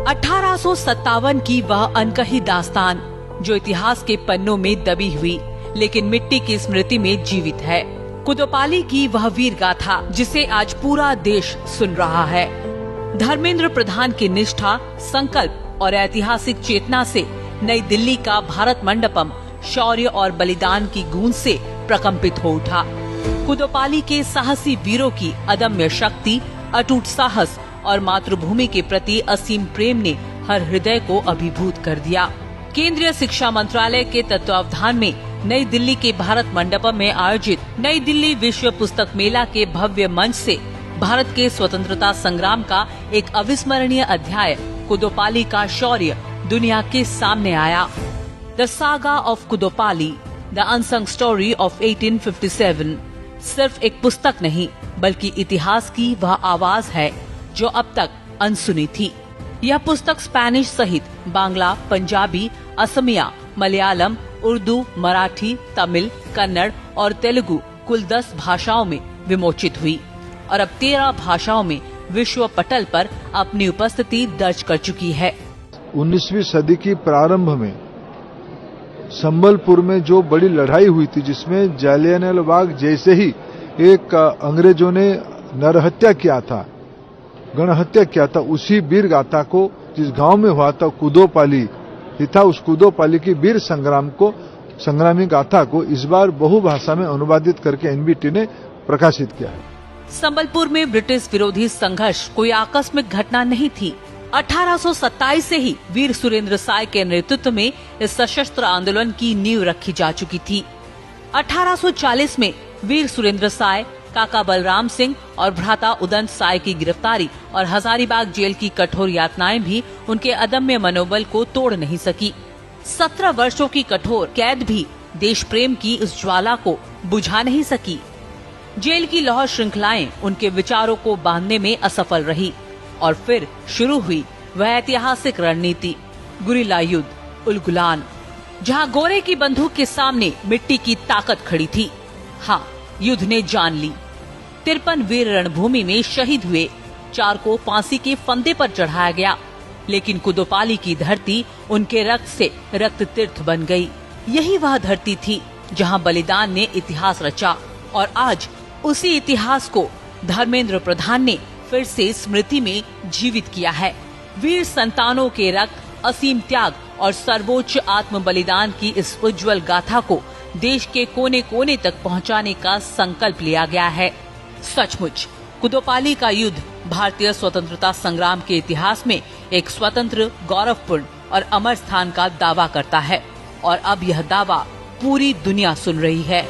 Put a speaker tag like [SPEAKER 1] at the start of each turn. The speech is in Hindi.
[SPEAKER 1] 1857 की वह अनकही दास्तान जो इतिहास के पन्नों में दबी हुई लेकिन मिट्टी की स्मृति में जीवित है। कुदोपाली की वह वीर गाथा जिसे आज पूरा देश सुन रहा है। धर्मेंद्र प्रधान की निष्ठा, संकल्प और ऐतिहासिक चेतना से नई दिल्ली का भारत मंडपम शौर्य और बलिदान की गूंज से प्रकंपित हो उठा। कुदोपाली के साहसी वीरों की अदम्य शक्ति, अटूट साहस और मातृभूमि के प्रति असीम प्रेम ने हर हृदय को अभिभूत कर दिया। केंद्रीय शिक्षा मंत्रालय के तत्वावधान में नई दिल्ली के भारत मंडपम में आयोजित नई दिल्ली विश्व पुस्तक मेला के भव्य मंच से भारत के स्वतंत्रता संग्राम का एक अविस्मरणीय अध्याय कुदोपाली का शौर्य दुनिया के सामने आया। The saga of Kudopali, the unsung story of 1857 सिर्फ एक पुस्तक नहीं बल्कि इतिहास की वह आवाज है जो अब तक अनसुनी थी। यह पुस्तक स्पेनिश सहित बांग्ला, पंजाबी, असमिया, मलयालम, उर्दू, मराठी, तमिल, कन्नड़ और तेलुगु कुल 10 भाषाओं में विमोचित हुई और अब 13 भाषाओं में विश्व पटल पर अपनी उपस्थिति दर्ज कर चुकी है।
[SPEAKER 2] 19वीं सदी की प्रारंभ में संबलपुर में जो बड़ी लड़ाई हुई थी, जिसमें जालियांवाला बाग जैसे ही एक अंग्रेजों ने नरहत्या किया था, गणहत्या किया था, उसी वीर गाथा को जिस गांव में हुआ था कुदोपाली था, उस कुदोपाली की वीर संग्रामी गाथा को इस बार बहुभाषा में अनुवादित करके एनबीटी ने प्रकाशित किया है।
[SPEAKER 1] संबलपुर में ब्रिटिश विरोधी संघर्ष कोई आकस्मिक घटना नहीं थी। 1827 से ही वीर सुरेंद्र साय के नेतृत्व में इस सशस्त्र आंदोलन की नींव रखी जा चुकी थी। 1840 में वीर सुरेंद्र साय, काका बलराम सिंह और भ्राता उदंत साय की गिरफ्तारी और हजारीबाग जेल की कठोर यातनाएं भी उनके अदम्य मनोबल को तोड़ नहीं सकी। 17 वर्षों की कठोर कैद भी देश प्रेम की इस ज्वाला को बुझा नहीं सकी। जेल की लौह श्रृंखलाएं उनके विचारों को बांधने में असफल रही और फिर शुरू हुई वह ऐतिहासिक रणनीति, गुरिल्ला युद्ध, उलगुलान, जहां गोरे की बंदूक के सामने मिट्टी की ताकत खड़ी थी। हाँ, युद्ध ने जान ली। 53 वीर रणभूमि में शहीद हुए, 4 को फांसी के फंदे पर चढ़ाया गया, लेकिन कुदोपाली की धरती उनके रक्त से रक्त तीर्थ बन गई। यही वह धरती थी जहां बलिदान ने इतिहास रचा और आज उसी इतिहास को धर्मेंद्र प्रधान ने फिर से स्मृति में जीवित किया है। वीर संतानों के रक्त, असीम त्याग और सर्वोच्च आत्म बलिदान की इस उज्जवल गाथा को देश के कोने कोने तक पहुंचाने का संकल्प लिया गया है। सचमुच कुदोपाली का युद्ध भारतीय स्वतंत्रता संग्राम के इतिहास में एक स्वतंत्र, गौरवपूर्ण और अमर स्थान का दावा करता है और अब यह दावा पूरी दुनिया सुन रही है।